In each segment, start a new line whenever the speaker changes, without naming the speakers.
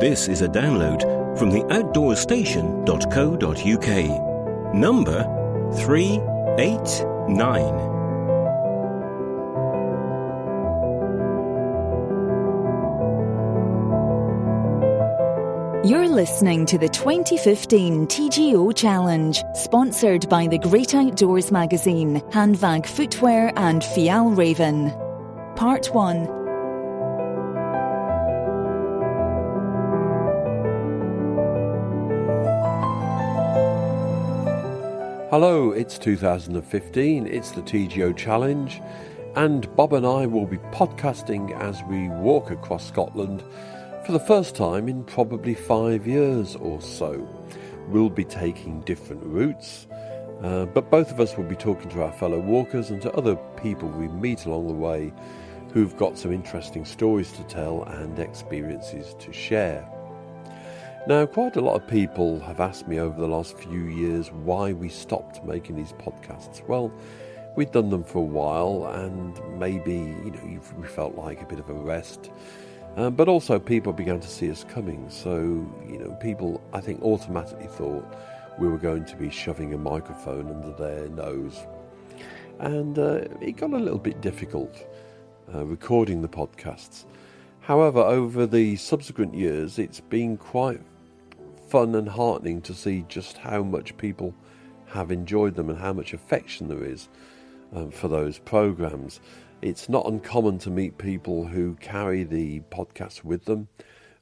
This is a download from the outdoorstation.co.uk. Number 389.
You're listening to the 2015 TGO Challenge, sponsored by the Great Outdoors magazine, Handbag Footwear and Fjällräven. Part 1.
Hello, it's 2015, it's the TGO Challenge, and Bob and I will be podcasting as we walk across Scotland for the first time in probably 5 years or so. We'll be taking different routes, but both of us will be talking to our fellow walkers and to other people we meet along the way who've got some interesting stories to tell and experiences to share. Now, quite a lot of people have asked me over the last few years why we stopped making these podcasts. Well, we'd done them for a while and maybe, we felt like a bit of a rest. But also people began to see us coming. So, people, I think, automatically thought we were going to be shoving a microphone under their nose. And it got a little bit difficult recording the podcasts. However, over the subsequent years, it's been quite fun and heartening to see just how much people have enjoyed them and how much affection there is for those programs. It's not uncommon to meet people who carry the podcasts with them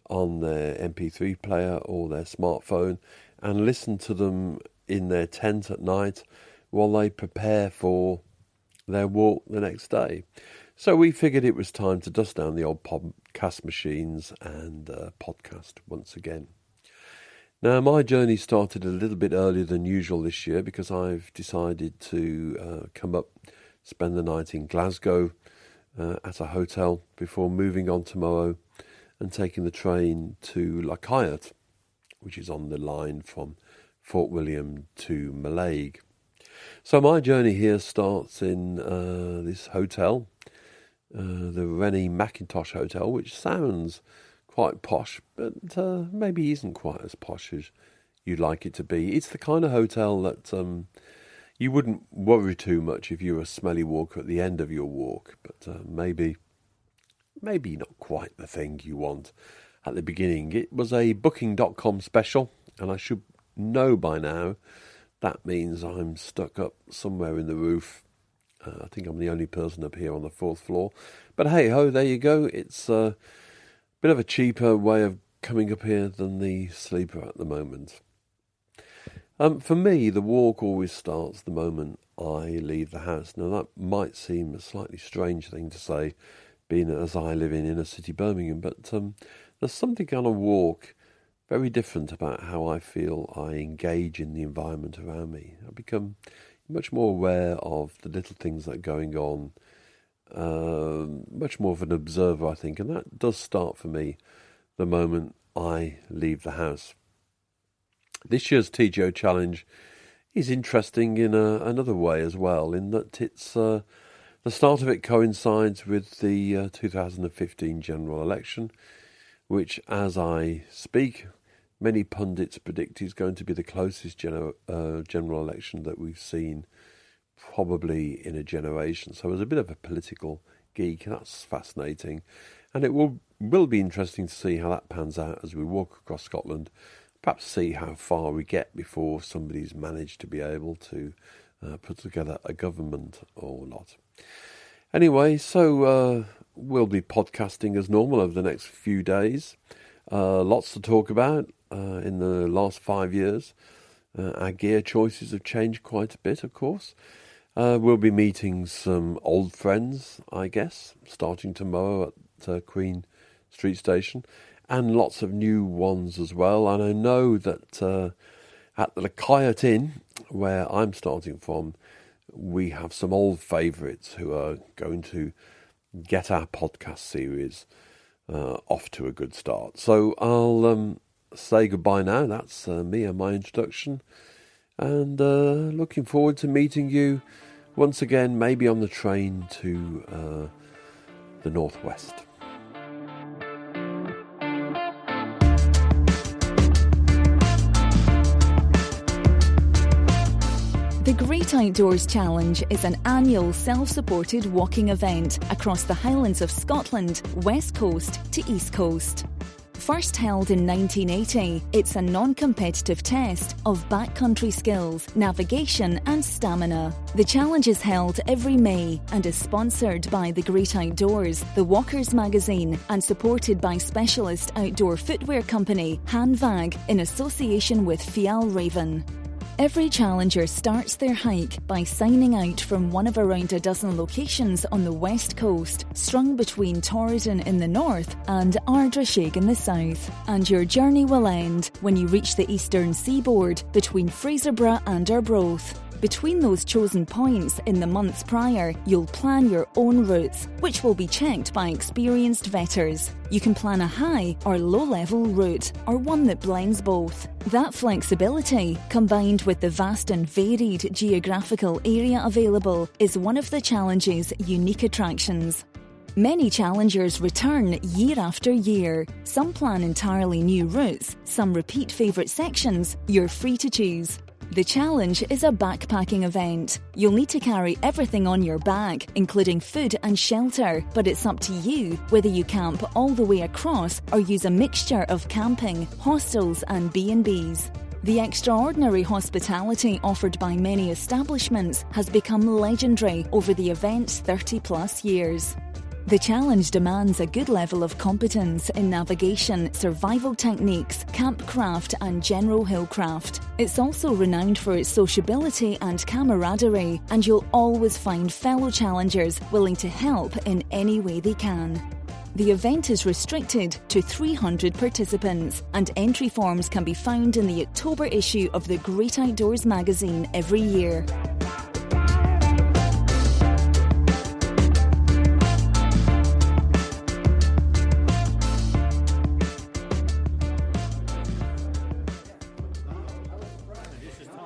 on their MP3 player or their smartphone and listen to them in their tent at night while they prepare for their walk the next day. So we figured it was time to dust down the old podcast machines and podcast once again. Now, my journey started a little bit earlier than usual this year because I've decided to come up, spend the night in Glasgow at a hotel before moving on tomorrow and taking the train to Lochayat, which is on the line from Fort William to Glenelg. So my journey here starts in this hotel, the Rennie Mackintosh Hotel, which sounds quite posh, but maybe isn't quite as posh as you'd like it to be. It's the kind of hotel that you wouldn't worry too much if you were a smelly walker at the end of your walk, but maybe not quite the thing you want at the beginning. It was a booking.com special, and I should know by now that means I'm stuck up somewhere in the roof. I think I'm the only person up here on the 4th floor, but hey ho, there you go. It's a bit of a cheaper way of coming up here than the sleeper at the moment. For me, the walk always starts the moment I leave the house. Now, that might seem a slightly strange thing to say, being as I live in inner city Birmingham, but there's something on a walk very different about how I feel I engage in the environment around me. I become much more aware of the little things that are going on, much more of an observer, I think, and that does start for me the moment I leave the house. This year's TGO Challenge is interesting in another way as well, in that it's the start of it coincides with the 2015 general election, which, as I speak, many pundits predict is going to be the closest general election that we've seen probably in a generation. So as a bit of a political geek, that's fascinating. And it will be interesting to see how that pans out as we walk across Scotland, perhaps see how far we get before somebody's managed to be able to put together a government or not. Anyway, so we'll be podcasting as normal over the next few days. Lots to talk about in the last 5 years. Our gear choices have changed quite a bit, of course. We'll be meeting some old friends, I guess, starting tomorrow at Queen Street Station, and lots of new ones as well. And I know that at the Lochayat Inn, where I'm starting from, we have some old favourites who are going to get our podcast series off to a good start. So I'll say goodbye now. That's me and my introduction. And looking forward to meeting you once again, maybe on the train to the northwest.
Great Outdoors Challenge is an annual self-supported walking event across the Highlands of Scotland, west coast to east coast. First held in 1980, it's a non-competitive test of backcountry skills, navigation and stamina. The challenge is held every May and is sponsored by the Great Outdoors, the Walkers magazine, and supported by specialist outdoor footwear company Handvag in association with Fjällräven. Every challenger starts their hike by signing out from one of around a dozen locations on the west coast, strung between Torridon in the north and Ardrishaig in the south. And your journey will end when you reach the eastern seaboard between Fraserburgh and Arbroath. Between those chosen points in the months prior, you'll plan your own routes, which will be checked by experienced vetters. You can plan a high or low-level route, or one that blends both. That flexibility, combined with the vast and varied geographical area available, is one of the challenge's unique attractions. Many challengers return year after year. Some plan entirely new routes, some repeat favourite sections. You're free to choose. The challenge is a backpacking event. You'll need to carry everything on your back, including food and shelter, but it's up to you whether you camp all the way across or use a mixture of camping, hostels and B&Bs. The extraordinary hospitality offered by many establishments has become legendary over the event's 30-plus years. The challenge demands a good level of competence in navigation, survival techniques, campcraft and general hillcraft. It's also renowned for its sociability and camaraderie, and you'll always find fellow challengers willing to help in any way they can. The event is restricted to 300 participants, and entry forms can be found in the October issue of the Great Outdoors magazine every year.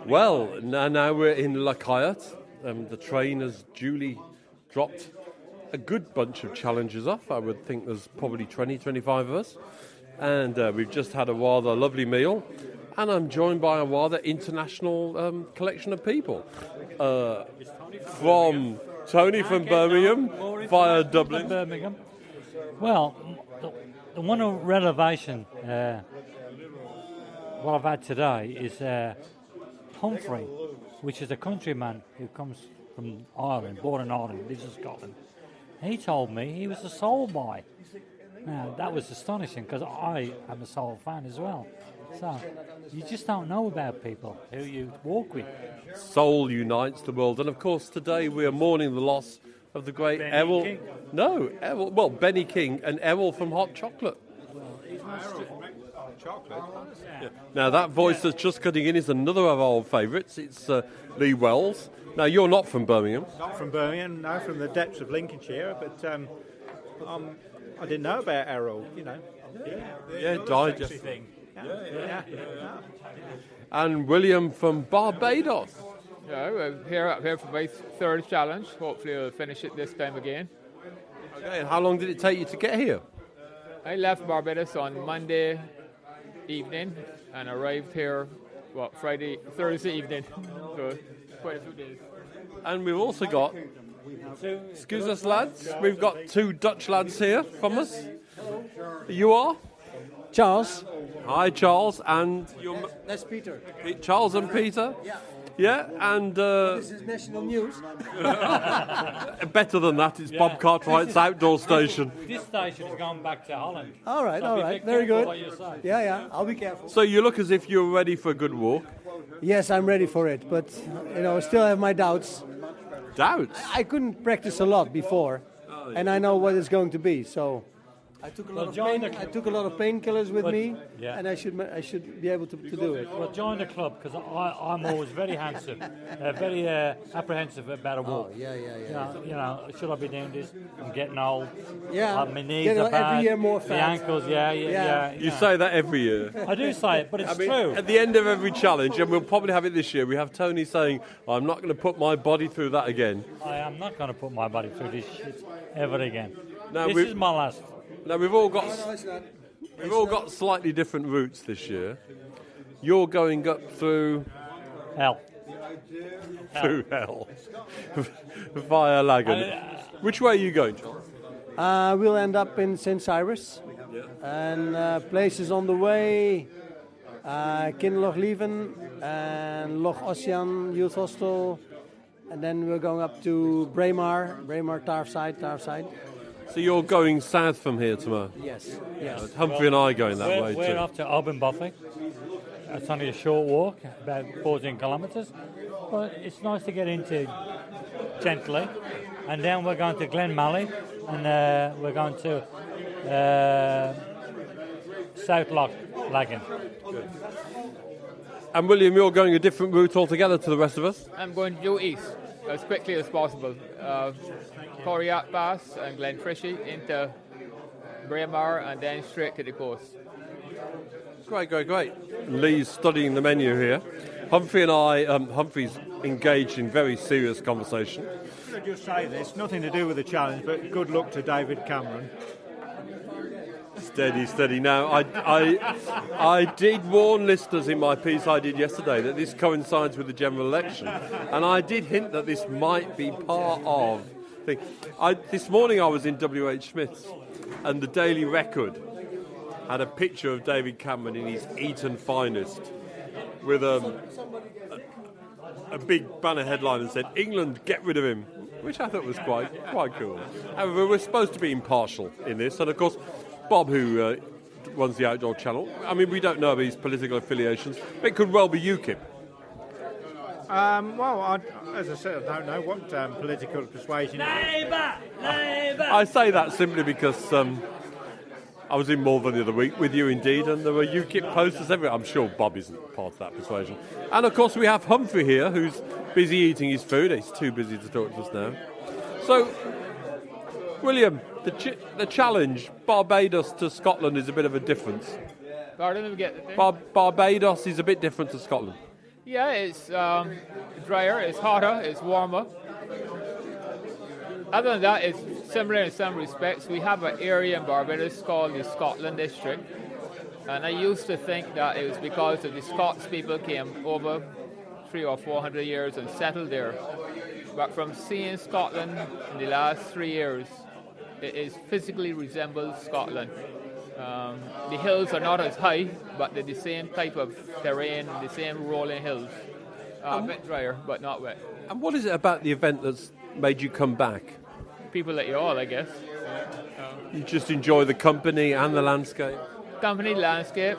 Well, now we're in La Cayette. The train has duly dropped a good bunch of challengers off. I would think there's probably 20, 25 of us. And we've just had a rather lovely meal. And I'm joined by a rather international collection of people. From Tony from Birmingham via Dublin.
Birmingham. Well, the one renovation what I've had today is Humphrey, which is a countryman who comes from Ireland, born in Ireland, lives in Scotland. He told me he was a Soul boy. Now, that was astonishing because I am a Soul fan as well. So, you just don't know about people who you walk with.
Soul unites the world. And of course, today we are mourning the loss of the great Errol.
King.
No, Errol. Well, Benny King and Errol from Hot Chocolate. Yeah. Now, that voice that's just cutting in is another of our old favourites. It's Lee Wells. Now, you're not from Birmingham.
Not from Birmingham, no, from the depths of Lincolnshire, but I didn't know about Errol, you know.
Yeah, died just.
Yeah.
And William from Barbados.
Yeah, we're up here for my third challenge. Hopefully we'll finish it this time again.
Okay, and how long did it take you to get here?
I left Barbados on Monday evening and arrived here, Thursday evening. So quite a few days.
And we've also got, excuse us lads, we've got two Dutch lads here from us. You are?
Charles.
Hi Charles, and
That's Peter.
Charles and Peter.
Yeah.
Yeah, and
This is national news.
better than that, it's Bob Cartwright's outdoor station.
This station is going back to Holland.
All right,
So
all
be
right.
very
Very
careful what
good.
you say.
Yeah, I'll be careful.
So you look as if you're ready for a good walk.
Yes, I'm ready for it, but I still have my doubts.
Doubts?
I couldn't practice a lot before, and I know what it's going to be. So I took a lot of painkillers with me,
yeah.
and I should be able to do it.
Well, join the club because I'm always very handsome, very apprehensive about a walk.
Yeah.
You know, should I be doing this? I'm getting old.
Yeah,
My knees
get
are bad.
every year more
The
fat.
ankles, yeah.
You say that every year.
I do say it, but it's true.
At the end of every challenge, and we'll probably have it this year, we have Tony saying, I'm not going to put my body through that again.
I am not going to put my body through this shit ever again.
Now,
This is my last.
Now we've all got slightly different routes this year. You're going up through
Hell.
Through hell. Via Lagan. Which way are you going, John?
We'll end up in St. Cyrus. And places on the way, Kinloch-Leven and Loch Ossian Youth Hostel. And then we're going up to Braemar, Tarside.
So you're going south from here tomorrow?
Yes.
Humphrey and I are going that way too.
We're off to Obenbuffy. It's only a short walk, about 14 kilometres. But it's nice to get into gently. And then we're going to Glenelg, and we're going to South Loch Lagan.
And William, you're going a different route altogether to the rest of us?
I'm going to due east as quickly as possible. Corriat Pass and Glenfrishy into Braemar and then straight to the coast.
Great. Lee's studying the menu here. Humphrey and I, Humphrey's engaged in very serious conversation.
Could I just say this? Nothing to do with the challenge, but good luck to David Cameron.
Steady. Now, I did warn listeners in my piece I did yesterday that this coincides with the general election, and I did hint that this might be part of the thing. This morning I was in W.H. Smith's, and the Daily Record had a picture of David Cameron in his Eton finest with a big banner headline that said, "England, get rid of him," which I thought was quite cool. However, we're supposed to be impartial in this, and of course Bob, who runs the Outdoor Channel, I mean, we don't know of his political affiliations, but it could well be UKIP.
As I said, I don't know what political persuasion...
Labour!
I say that simply because I was in Malvern the other week with you indeed, and there were UKIP posters everywhere. I'm sure Bob isn't part of that persuasion. And of course we have Humphrey here, who's busy eating his food. He's too busy to talk to us now. So, William, the challenge, Barbados to Scotland, is a bit of a difference.
Pardon, we get the thing?
Barbados is a bit different to Scotland.
Yeah, it's drier, it's hotter, it's warmer. Other than that, it's similar in some respects. We have an area in Barbados called the Scotland District, and I used to think that it was because of the Scots people came over 300 or 400 years and settled there. But from seeing Scotland in the last 3 years, it physically resembles Scotland. The hills are not as high, but they're the same type of terrain, the same rolling hills. A bit drier, but not wet.
And what is it about the event that's made you come back?
People like you all, I guess.
You just enjoy the company and the landscape?
Company, landscape,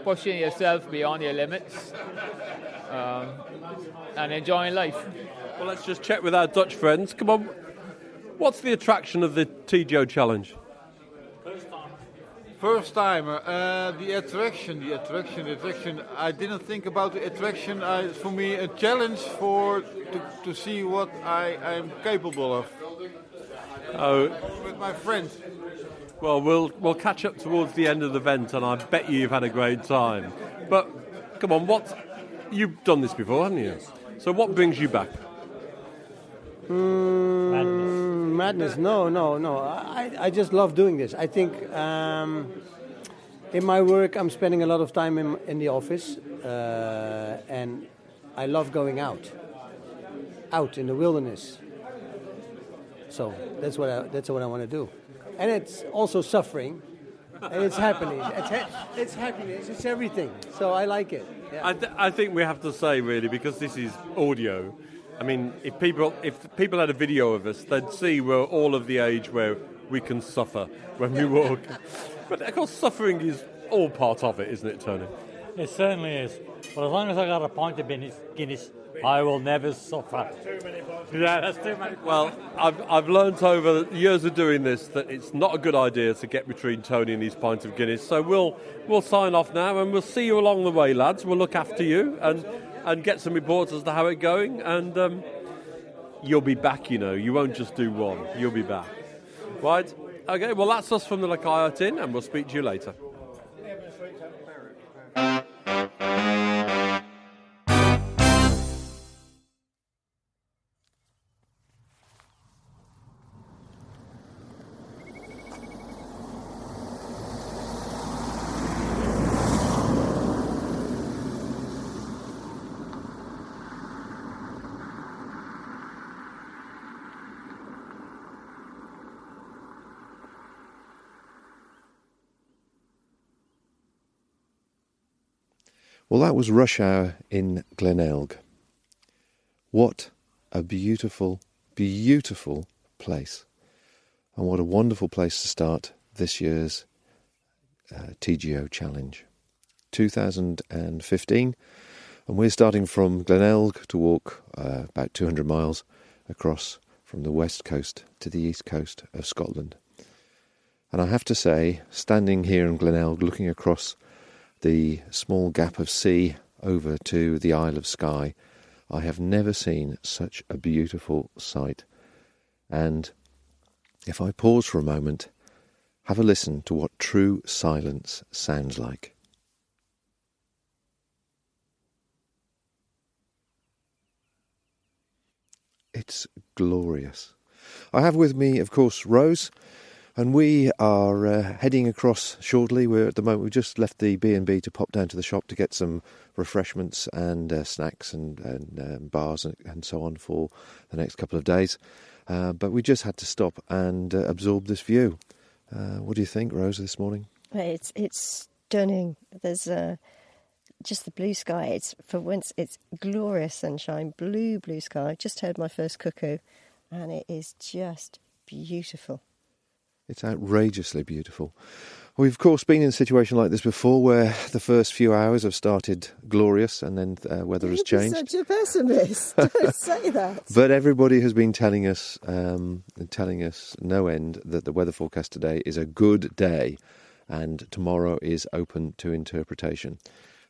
pushing yourself beyond your limits, and enjoying life.
Well, let's just check with our Dutch friends. Come on. What's the attraction of the TGO Challenge?
First time, the attraction. I didn't think about the attraction. For me, a challenge to see what I am capable of.
Oh,
with my friends.
Well, we'll catch up towards the end of the event, and I bet you've had a great time. But come on, you've done this before, haven't you? So what brings you back?
Madness. No. I just love doing this. I think in my work I'm spending a lot of time in the office, and I love going out in the wilderness. So that's what I want to do, and it's also suffering, and it's happening. It's happiness. It's everything. So I like it. Yeah.
I think we have to say, really, because this is audio. I mean, if people had a video of us, they'd see we're all of the age where we can suffer when we walk. But of course, suffering is all part of it, isn't it, Tony?
It certainly is. But as long as I got a pint of Guinness, I will never suffer. Yeah, that's too many.
Well, I've learnt over the years of doing this that it's not a good idea to get between Tony and his pint of Guinness. So we'll sign off now, and we'll see you along the way, lads. We'll look after you and get some reports as to how it's going, and you'll be back, you know. You won't just do one. You'll be back. Right? Okay, well, that's us from the Lacaille Inn, and we'll speak to you later.
Well, that was Rush Hour in Glenelg. What a beautiful, beautiful place. And what a wonderful place to start this year's TGO Challenge 2015. And we're starting from Glenelg to walk about 200 miles across from the west coast to the east coast of Scotland. And I have to say, standing here in Glenelg, looking across the small gap of sea over to the Isle of Skye, I have never seen such a beautiful sight. And if I pause for a moment, have a listen to what true silence sounds like. It's glorious. I have with me, of course, Rose, and we are heading across shortly. We've just left the B&B to pop down to the shop to get some refreshments and snacks and bars and so on for the next couple of days. But we just had to stop and absorb this view. What do you think, Rose, this morning?
It's stunning. There's just the blue sky. It's glorious sunshine, blue sky. I've just heard my first cuckoo, and it is just beautiful.
It's outrageously beautiful. We've, of course, been in a situation like this before where the first few hours have started glorious and then weather has changed.
You're such a pessimist. Don't say that.
But everybody has been telling us no end that the weather forecast today is a good day and tomorrow is open to interpretation.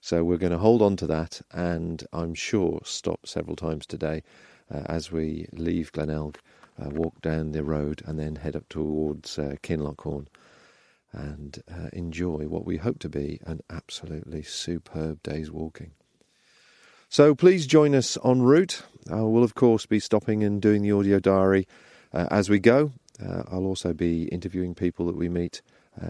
So we're going to hold on to that and I'm sure stop several times today as we leave Glenelg, walk down the road and then head up towards Kinlochhorn and enjoy what we hope to be an absolutely superb day's walking. So please join us en route. We'll of course be stopping and doing the audio diary as we go. I'll also be interviewing people that we meet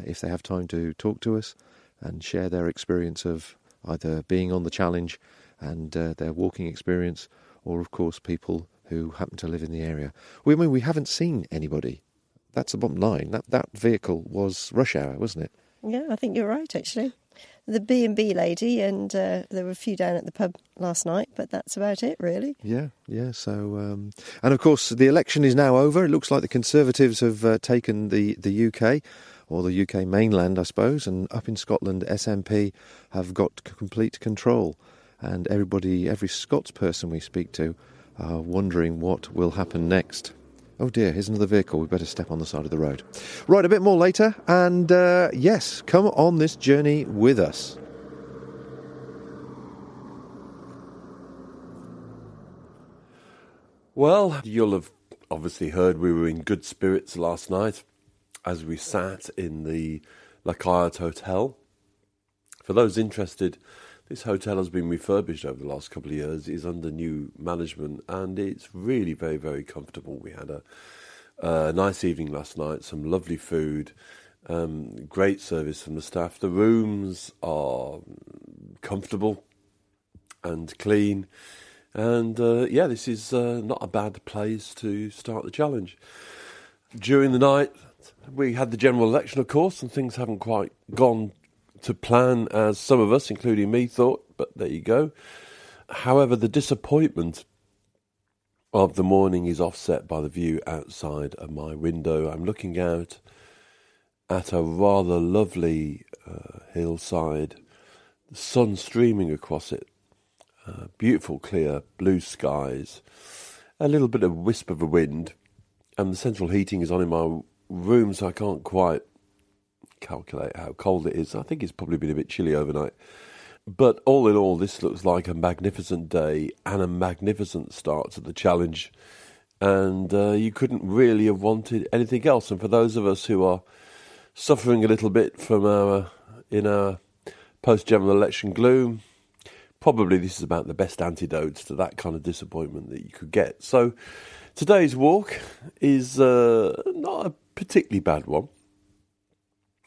if they have time to talk to us and share their experience of either being on the challenge and their walking experience, or of course people who happen to live in the area. We haven't seen anybody. That's the bottom line. That vehicle was Rush Hour, wasn't it?
Yeah, I think you're right, actually. The B&B lady, and there were a few down at the pub last night, but that's about it, really.
Yeah. So, and of course, the election is now over. It looks like the Conservatives have taken the UK, or the UK mainland, I suppose, and up in Scotland, SNP have got complete control. And every Scots person we speak to are wondering what will happen next. Oh dear, here's another vehicle. We better step on the side of the road. Right, a bit more later, and yes, come on this journey with us.
Well, you'll have obviously heard we were in good spirits last night as we sat in the Lochard Hotel. For those interested, this hotel has been refurbished over the last couple of years. It's under new management and it's really very, very comfortable. We had a nice evening last night, some lovely food, great service from the staff. The rooms are comfortable and clean. And this is not a bad place to start the challenge. During the night, we had the general election, of course, and things haven't quite gone to plan as some of us, including me, thought, but there you go. However, the disappointment of the morning is offset by the view outside of my window. I'm looking out at a rather lovely hillside, the sun streaming across it, beautiful clear blue skies, a little bit of wisp of a wind, and the central heating is on in my room, so I can't quite calculate how cold it is. I think it's probably been a bit chilly overnight. But all in all, this looks like a magnificent day and a magnificent start to the challenge. And you couldn't really have wanted anything else. And for those of us who are suffering a little bit from our post-general election gloom, probably this is about the best antidote to that kind of disappointment that you could get. So today's walk is not a particularly bad one.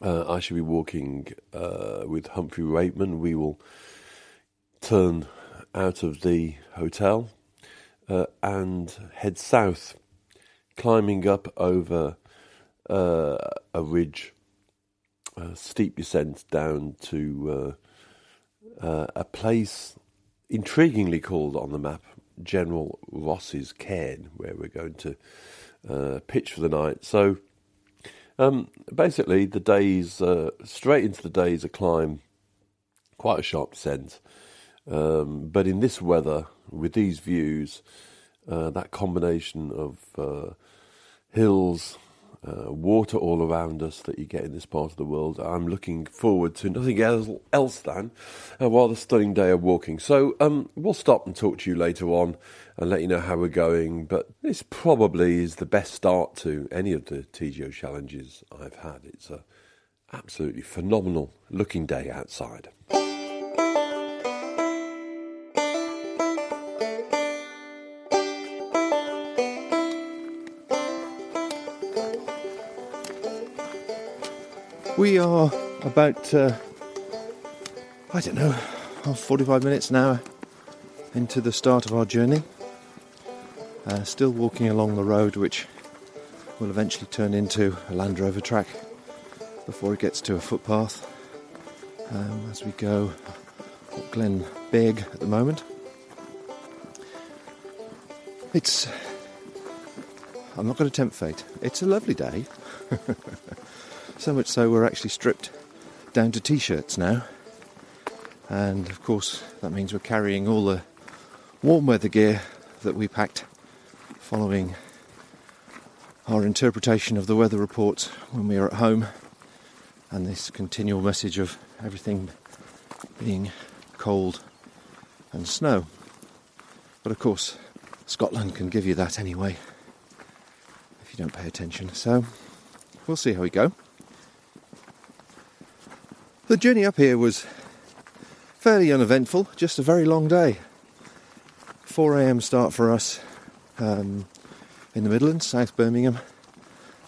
I shall be walking with Humphrey Rateman. We will turn out of the hotel and head south, climbing up over a ridge, a steep descent down to a place intriguingly called on the map General Ross's Cairn, where we're going to pitch for the night. So basically the day's straight into the day's a climb, quite a sharp descent, but in this weather with these views, that combination of hills, water all around us that you get in this part of the world, I'm looking forward to nothing else than a rather stunning day of walking. So we'll stop and talk to you later on and let you know how we're going, but this probably is the best start to any of the TGO challenges I've had. It's a absolutely phenomenal looking day outside.
We are about, 45 minutes now into the start of our journey. Still walking along the road, which will eventually turn into a Land Rover track before it gets to a footpath. As we go up Glenelg at the moment. I'm not going to tempt fate. It's a lovely day. So much so we're actually stripped down to t-shirts now, and of course that means we're carrying all the warm weather gear that we packed following our interpretation of the weather reports when we were at home, and this continual message of everything being cold and snow. But of course Scotland can give you that anyway if you don't pay attention, so we'll see how we go. The journey up here was fairly uneventful, just a very long day. 4 a.m. start for us in the Midlands, South Birmingham.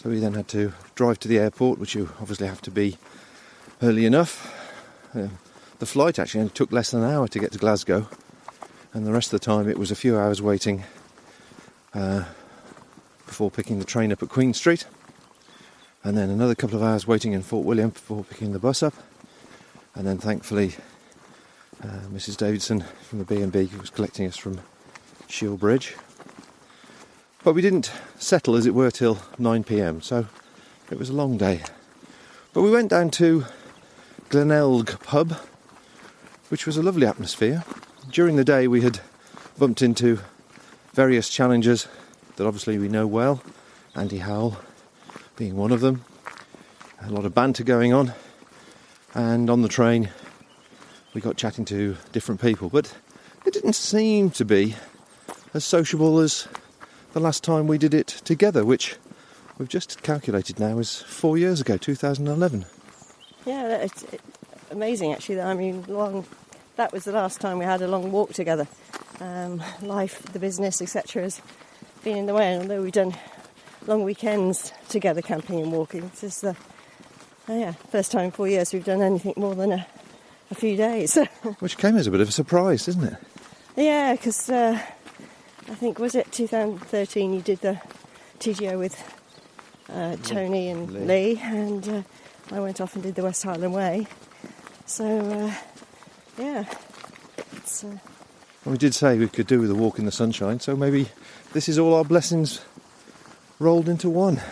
So we then had to drive to the airport, which you obviously have to be early enough. The flight actually only took less than an hour to get to Glasgow, and the rest of the time it was a few hours waiting before picking the train up at Queen Street, and then another couple of hours waiting in Fort William before picking the bus up. And then thankfully Mrs. Davidson from the B&B was collecting us from Shiel Bridge. But we didn't settle, as it were, till 9 p.m, so it was a long day. But we went down to Glenelg pub, which was a lovely atmosphere. During the day we had bumped into various challengers that obviously we know well, Andy Howell being one of them. A lot of banter going on. And on the train we got chatting to different people, but it didn't seem to be as sociable as the last time we did it together, which we've just calculated now is 4 years ago, 2011.
Yeah, it's amazing actually. I mean, that was the last time we had a long walk together. Life, the business, etc. has been in the way, and although we've done long weekends together camping and walking, it's just first time in 4 years we've done anything more than a few days.
Which came as a bit of a surprise, didn't it?
Yeah, because I think, was it 2013 you did the TGO with Tony and Lee, and I went off and did the West Highland Way. So, it's...
Well, we did say we could do with a walk in the sunshine, so maybe this is all our blessings rolled into one.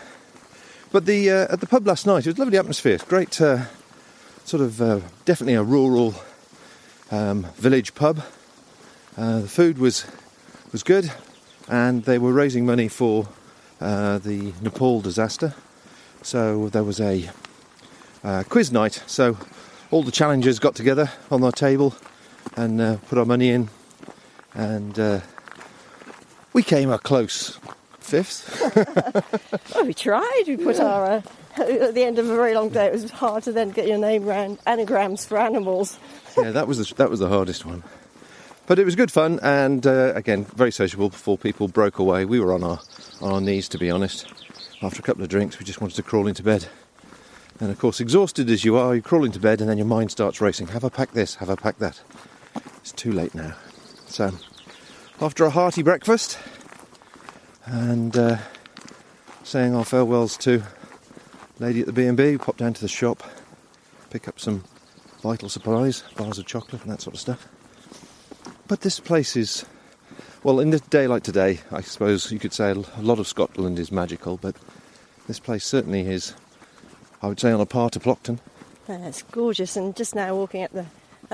But at the pub last night, it was a lovely atmosphere. Great, definitely a rural village pub. The food was good, and they were raising money for the Nepal disaster. So there was a quiz night. So all the challengers got together on our table and put our money in, and we came a close 5th.
Well, we tried. We put our... at the end of a very long day, it was hard to then get your name round anagrams for animals.
Yeah, that was the hardest one. But it was good fun, and again, very sociable before people broke away. We were on our knees, to be honest. After a couple of drinks, we just wanted to crawl into bed. And of course, exhausted as you are, you crawl into bed and then your mind starts racing. Have I packed this? Have I packed that? It's too late now. So, after a hearty breakfast and saying our farewells to lady at the B&B, we popped down to the shop, pick up some vital supplies, bars of chocolate and that sort of stuff. But this place is, well, in a day like today, I suppose you could say a lot of Scotland is magical, but this place certainly is, I would say, on a par to Plockton.
Yeah, it's gorgeous, and just now walking up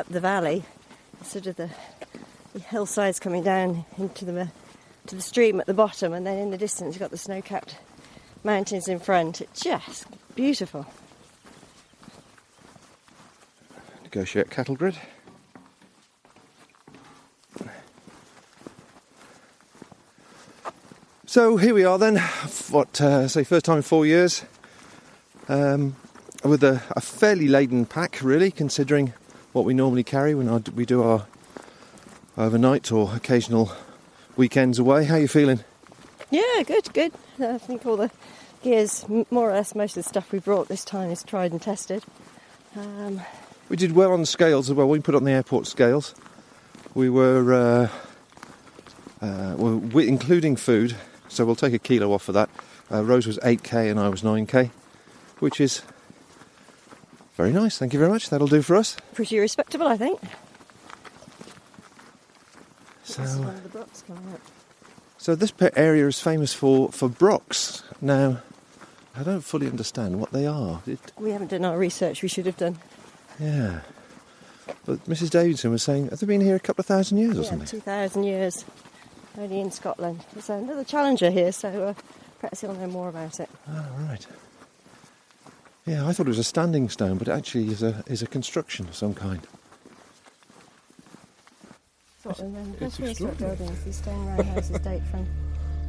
the valley, sort of the hillsides coming down into the stream at the bottom, and then in the distance you've got the snow-capped mountains in front. It's just beautiful.
Negotiate cattle grid. So here we are then, first time in 4 years, with a fairly laden pack really, considering what we normally carry when we do our overnight or occasional weekends away. How are you feeling?
Yeah, good. I think all the gears, more or less most of the stuff we brought this time is tried and tested.
We did well on the scales as well. We put on the airport scales. We were including food, so we'll take a kilo off for that. Rose was 8k and I was 9k, which is very nice. Thank you very much. That'll do for us.
Pretty respectable, I think.
So,
this is one of the brocks coming up.
So this area is famous for brocks. Now, I don't fully understand what they are.
We haven't done our research. We should have done.
Yeah. But Mrs. Davidson was saying, have they been here a couple of thousand years or something?
2,000 years. Only in Scotland. There's another challenger here, so perhaps you'll know more about it.
Oh, right. Yeah, I thought it was a standing stone, but it actually is a construction of some kind.
Those prehistoric buildings, these stone roundhouses date from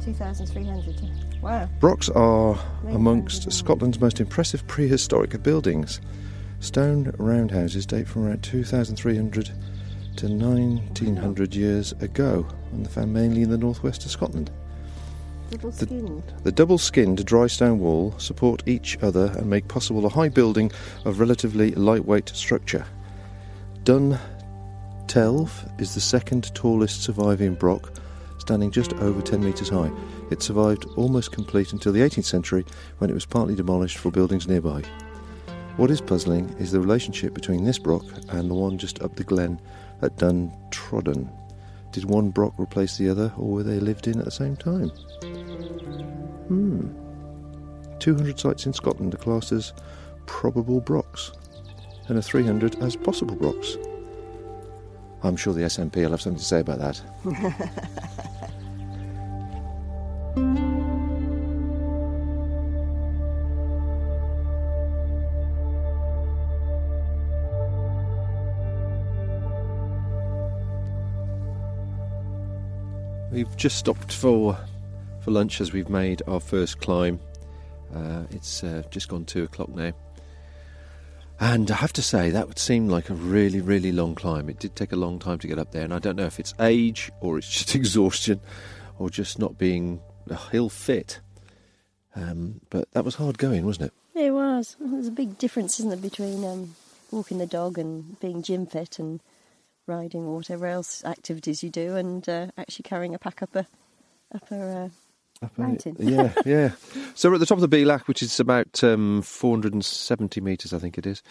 2,300 to... Wow.
Brocks are amongst Scotland's most impressive prehistoric buildings. Stone roundhouses date from around 2,300 to 1,900 years ago, and they're found mainly in the northwest of Scotland. The double-skinned dry stone wall support each other and make possible a high building of relatively lightweight structure. Dun Telf is the second tallest surviving brock, standing just over 10 metres high. It survived almost complete until the 18th century, when it was partly demolished for buildings nearby. What is puzzling is the relationship between this brock and the one just up the glen at Duntrodden. Did one brock replace the other, or were they lived in at the same time? 200 sites in Scotland are classed as probable brocks, and 300 as possible brocks. I'm sure the SNP will have something to say about that. We've just stopped for lunch as we've made our first climb. It's just gone 2 o'clock now. And I have to say, that would seem like a really, really long climb. It did take a long time to get up there, and I don't know if it's age or it's just exhaustion or just not being ill fit. But that was hard going, wasn't it?
It was. There's a big difference, isn't there, between walking the dog and being gym fit and riding or whatever else activities you do, and actually carrying a pack up a mountain.
Yeah. So we're at the top of the Belach, which is about 470 metres, I think it is.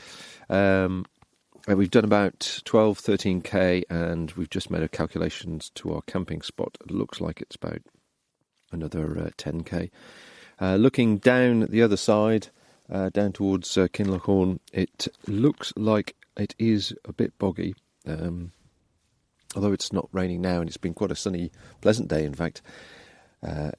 We've done about 12, 13k, and we've just made a calculations to our camping spot. It looks like it's about another 10k. Looking down at the other side, down towards Kinlochhorn, it looks like it is a bit boggy. Although it's not raining now, and it's been quite a sunny, pleasant day, in fact.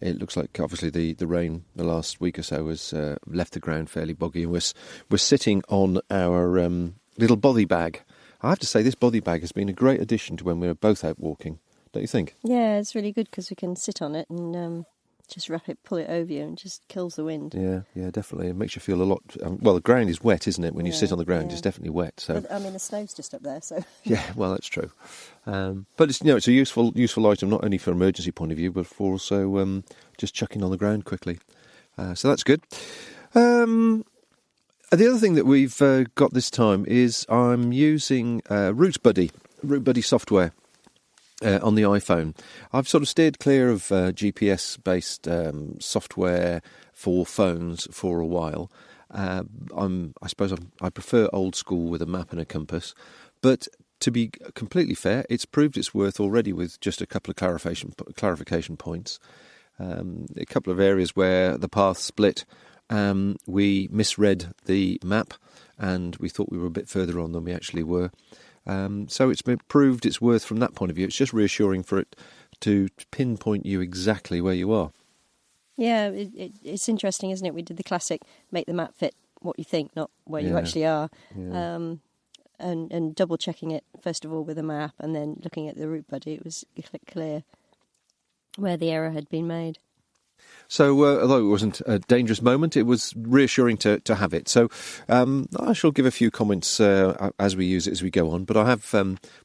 It looks like, obviously, the rain the last week or so has left the ground fairly boggy, and we're sitting on our little bothy bag. I have to say, this bothy bag has been a great addition to when we were both out walking, don't you think?
Yeah, it's really good because we can sit on it and just pull it over you, and just kills the wind.
Yeah, definitely. It makes you feel a lot... well, the ground is wet, isn't it? When you sit on the ground, it's definitely wet. So,
but, the snow's just up there, so...
Yeah, well, that's true. But it's a useful item, not only for an emergency point of view, but for also just chucking on the ground quickly. So that's good. The other thing that we've got this time is I'm using Route Buddy software. on the iPhone. I've sort of steered clear of GPS-based software for phones for a while. I prefer old school with a map and a compass, but to be completely fair, it's proved its worth already with just a couple of clarification points. A couple of areas where the path split, we misread the map and we thought we were a bit further on than we actually were. So it's been proved its worth from that point of view. It's just reassuring for it to pinpoint you exactly where you are.
Yeah, it's interesting, isn't it? We did the classic make the map fit what you think, not where you actually are.
Yeah.
And double checking it, first of all, with a map, and then looking at the route buddy, it was clear where the error had been made.
So, although it wasn't a dangerous moment, it was reassuring to have it. So, I shall give a few comments as we use it as we go on, but I have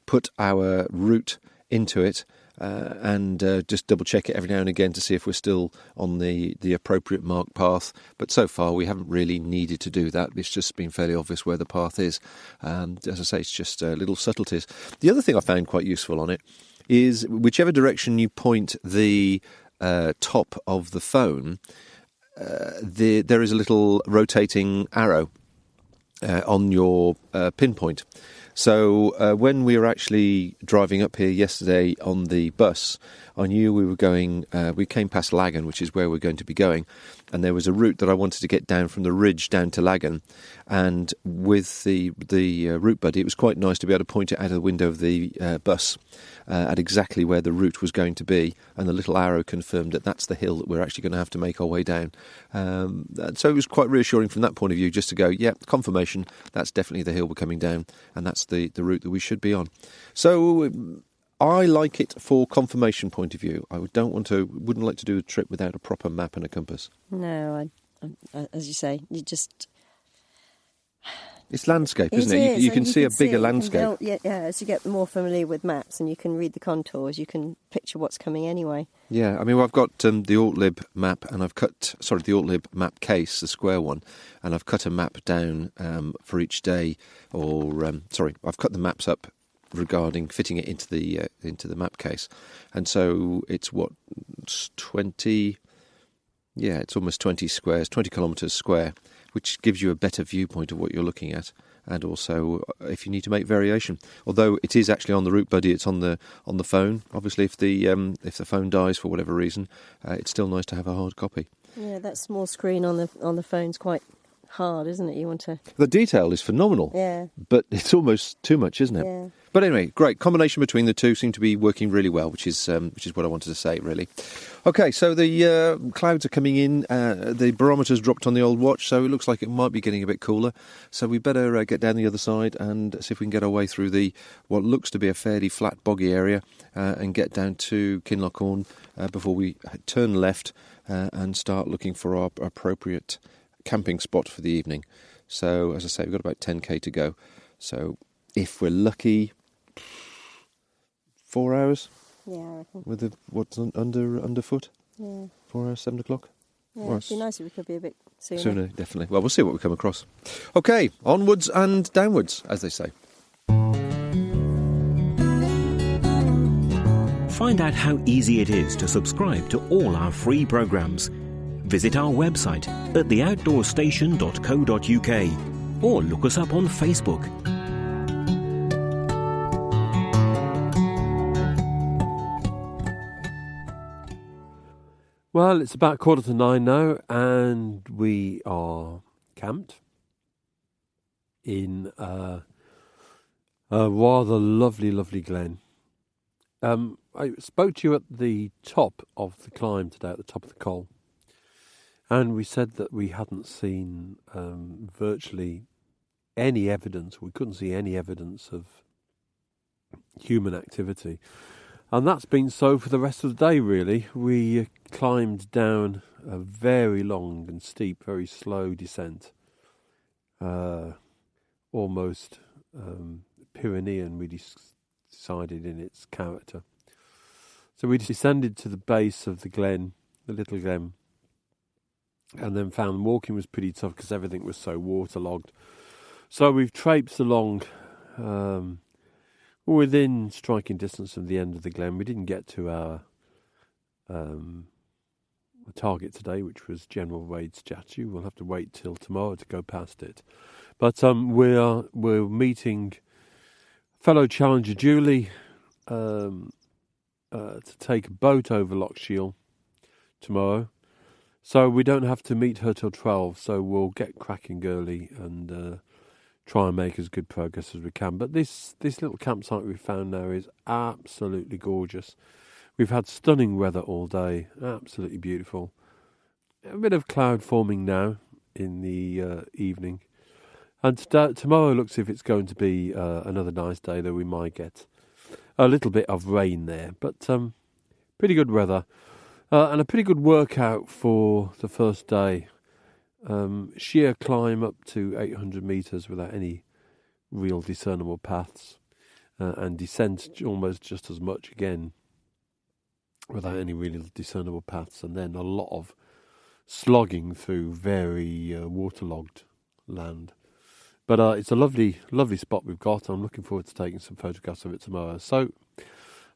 put our route into it and just double check it every now and again to see if we're still on the appropriate marked path. But so far we haven't really needed to do that. It's just been fairly obvious where the path is. As I say, it's just little subtleties. The other thing I found quite useful on it is whichever direction you point the top of the phone, there is a little rotating arrow on your pinpoint. So when we were actually driving up here yesterday on the bus, I knew we were going, we came past Lagan, which is where we're going to be going, and there was a route that I wanted to get down from the ridge down to Lagan, and with the route buddy, it was quite nice to be able to point it out of the window of the bus at exactly where the route was going to be, and the little arrow confirmed that that's the hill that we're actually going to have to make our way down. So it was quite reassuring from that point of view, just to go, yeah, confirmation, that's definitely the hill we're coming down, and that's the route that we should be on. So I like it for confirmation point of view. I wouldn't like to do a trip without a proper map and a compass.
No, as you say, you just...
It's landscape, isn't it? You can see a bigger landscape.
As you get more familiar with maps and you can read the contours, you can picture what's coming anyway.
Yeah, I mean, I've got the Ortlib map, and the Ortlib map case, the square one, and I've cut a map down for each day, I've cut the maps up regarding fitting it into the map case, and so it's 20. Yeah, it's almost 20 squares, 20 kilometres square, which gives you a better viewpoint of what you're looking at, and also if you need to make variation. Although it is actually on the route buddy, it's on the phone. Obviously, if the phone dies for whatever reason, it's still nice to have a hard copy.
Yeah, that small screen on the phone's quite hard, isn't it? You want to...
The detail is phenomenal.
Yeah.
But it's almost too much, isn't it?
Yeah.
But anyway, great combination between the two, seem to be working really well, which is what I wanted to say, really. Okay, so the clouds are coming in. The barometer's dropped on the old watch, so it looks like it might be getting a bit cooler. So we better get down the other side and see if we can get our way through what looks to be a fairly flat, boggy area and get down to Kinlochorn before we turn left and start looking for our appropriate camping spot for the evening. So, as I say, we've got about 10k to go. So, if we're lucky, 4 hours.
Yeah, I reckon.
With what's underfoot.
Yeah.
4 hours, 7 o'clock.
Yeah, it'd be nice if we could be a bit sooner.
Sooner, definitely. Well, we'll see what we come across. Okay, onwards and downwards, as they say.
Find out how easy it is to subscribe to all our free programmes. Visit our website at theoutdoorstation.co.uk or look us up on Facebook.
Well, it's about 9:15 now, and we are camped in a rather lovely glen. I spoke to you at the top of the climb today, at the top of the col, and we said that we hadn't seen virtually any evidence. We couldn't see any evidence of human activity. And that's been so for the rest of the day, really. We climbed down a very long and steep, very slow descent. Almost Pyrenean, we decided, in its character. So we descended to the base of the glen, the little glen, and then found walking was pretty tough because everything was so waterlogged. So we've traipsed along within striking distance of the end of the glen. We didn't get to our target today, which was General Wade's statue. We'll have to wait till tomorrow to go past it. But we're meeting fellow challenger Julie to take a boat over Loch Shiel tomorrow. So we don't have to meet her till 12, so we'll get cracking early and try and make as good progress as we can. But this little campsite we've found now is absolutely gorgeous. We've had stunning weather all day, absolutely beautiful. A bit of cloud forming now in the evening. And tomorrow looks as if it's going to be another nice day, though we might get a little bit of rain there. But pretty good weather and a pretty good workout for the first day. Sheer climb up to 800 metres without any real discernible paths, and descent almost just as much again without any really discernible paths, and then a lot of slogging through very waterlogged land. But it's a lovely, lovely spot we've got. I'm looking forward to taking some photographs of it tomorrow. So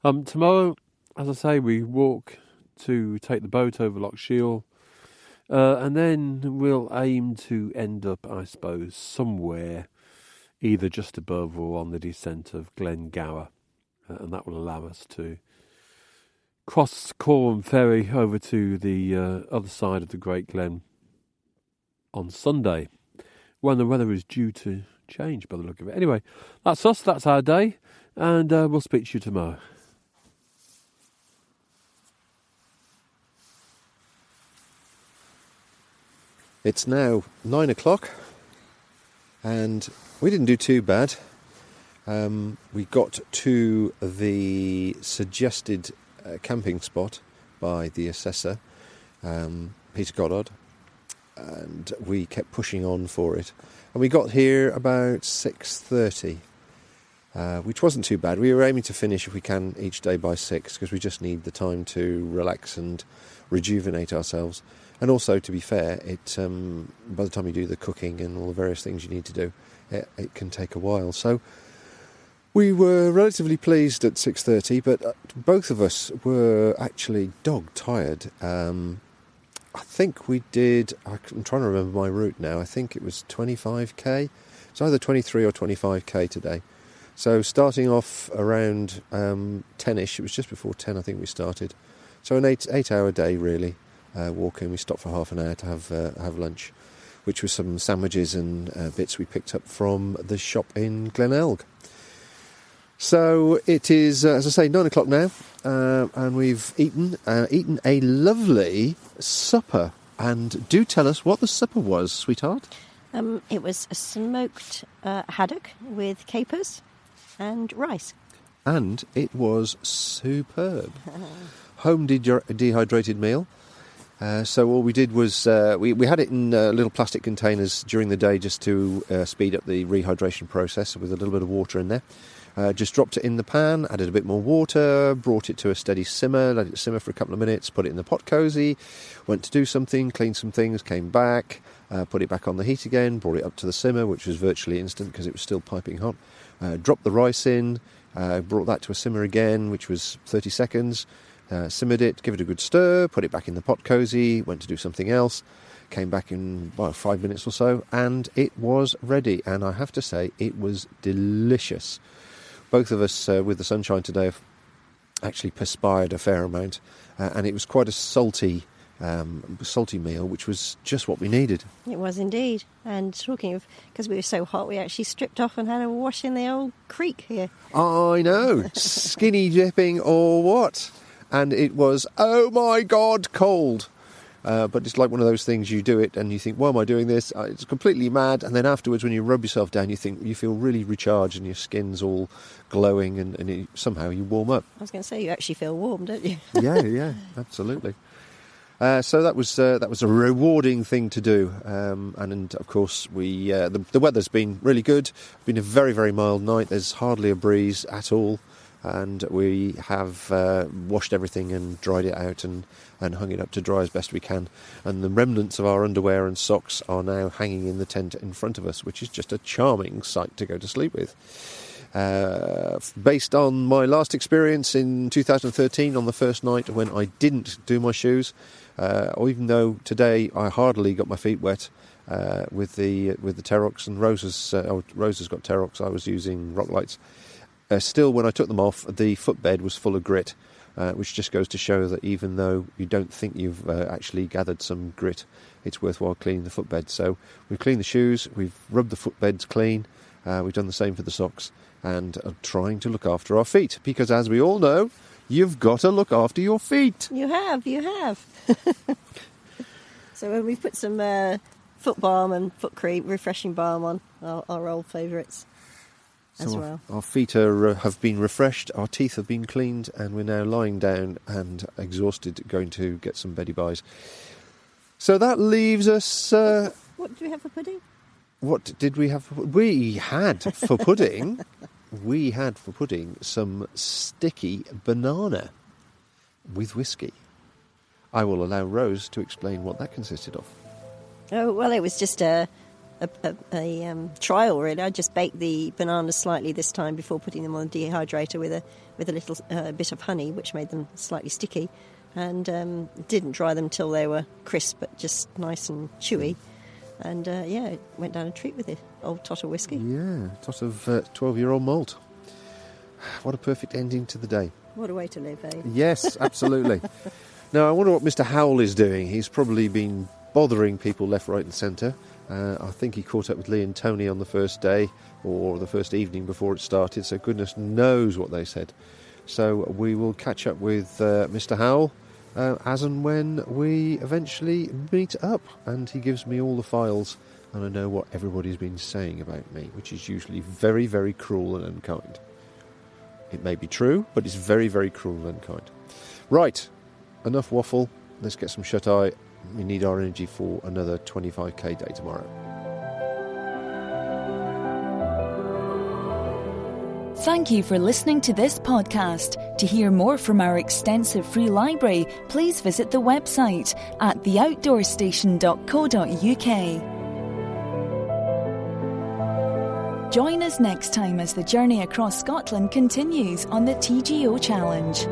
tomorrow, as I say, we walk to take the boat over Loch Shiel, and then we'll aim to end up, I suppose, somewhere either just above or on the descent of Glengower, and that will allow us to cross Corham Ferry over to the other side of the Great Glen on Sunday, when the weather is due to change by the look of it. Anyway, that's us, that's our day, and we'll speak to you tomorrow.
It's now 9 o'clock, and we didn't do too bad. We got to the suggested camping spot by the assessor, Peter Goddard, and we kept pushing on for it. And we got here about 6:30, which wasn't too bad. We were aiming to finish, if we can, each day by 6, because we just need the time to relax and rejuvenate ourselves. And also, to be fair, it by the time you do the cooking and all the various things you need to do, it can take a while. So we were relatively pleased at 6:30, but both of us were actually dog-tired. I think we did, I'm trying to remember my route now, I think it was 25k. It's either 23 or 25k today. So starting off around 10ish, it was just before 10 I think we started. So an 8-hour day really, walking. We stopped for half an hour to have lunch, which was some sandwiches and bits we picked up from the shop in Glenelg. So it is, as I say, 9 o'clock now, and we've eaten a lovely supper. And do tell us what the supper was, sweetheart.
It was a smoked haddock with capers and rice.
And it was superb. Home dehydrated meal. So all we did was we had it in little plastic containers during the day just to speed up the rehydration process with a little bit of water in there. Just dropped it in the pan, added a bit more water, brought it to a steady simmer, let it simmer for a couple of minutes, put it in the pot cosy, went to do something, cleaned some things, came back, put it back on the heat again, brought it up to the simmer, which was virtually instant because it was still piping hot. Dropped the rice in, brought that to a simmer again, which was 30 seconds, simmered it, give it a good stir, put it back in the pot cosy, went to do something else, came back in 5 minutes or so, and it was ready. And I have to say, it was delicious. Both of us, with the sunshine today, have actually perspired a fair amount, and it was quite a salty meal, which was just what we needed.
It was indeed. And talking of, because we were so hot, we actually stripped off and had a wash in the old creek here.
I know, skinny dipping or what? And it was, oh my God, cold. But it's like one of those things, you do it and you think, why am I doing this? It's completely mad. And then afterwards, when you rub yourself down, you feel really recharged and your skin's all glowing and somehow you warm up.
I was going to say, you actually feel warm, don't you?
Yeah, absolutely. So that was a rewarding thing to do. And of course, the weather's been really good. It's been a very, very mild night. There's hardly a breeze at all. And we have washed everything and dried it out and hung it up to dry as best we can. And the remnants of our underwear and socks are now hanging in the tent in front of us, which is just a charming sight to go to sleep with. Based on my last experience in 2013 on the first night when I didn't do my shoes, or even though today I hardly got my feet wet with the Terox, and Rosa's got Terox, I was using Rock Lights. Still, when I took them off, the footbed was full of grit, which just goes to show that even though you don't think you've actually gathered some grit, it's worthwhile cleaning the footbed. So we've cleaned the shoes, we've rubbed the footbeds clean, we've done the same for the socks, and are trying to look after our feet, because as we all know, you've got to look after your feet.
You have. So when we put some foot balm and foot cream, refreshing balm on, our old favourites as well.
Our feet have been refreshed, our teeth have been cleaned, and we're now lying down and exhausted, going to get some Betty Buys. So that leaves us...
what did we have for pudding?
What did we have? We had for pudding... We had for pudding some sticky banana with whiskey. I will allow Rose to explain what that consisted of.
Oh, well, it was just a trial, really. I just baked the bananas slightly this time before putting them on the dehydrator with a little bit of honey, which made them slightly sticky, and didn't dry them till they were crisp, but just nice and chewy. And, it went down a treat with it. Old tot of whiskey.
Yeah, tot of 12-year-old malt. What a perfect ending to the day.
What a way to live, eh?
Yes, absolutely. Now, I wonder what Mr. Howell is doing. He's probably been bothering people left, right and centre. I think he caught up with Lee and Tony on the first day, or the first evening before it started, so goodness knows what they said. So we will catch up with Mr. Howell as and when we eventually meet up, and he gives me all the files, and I know what everybody's been saying about me, which is usually very, very cruel and unkind. It may be true, but it's very, very cruel and unkind. Right, enough waffle. Let's get some shut-eye. We need our energy for another 25k day tomorrow.
Thank you for listening to this podcast. To hear more from our extensive free library, please visit the website at theoutdoorstation.co.uk. Join us next time as the journey across Scotland continues on the TGO Challenge.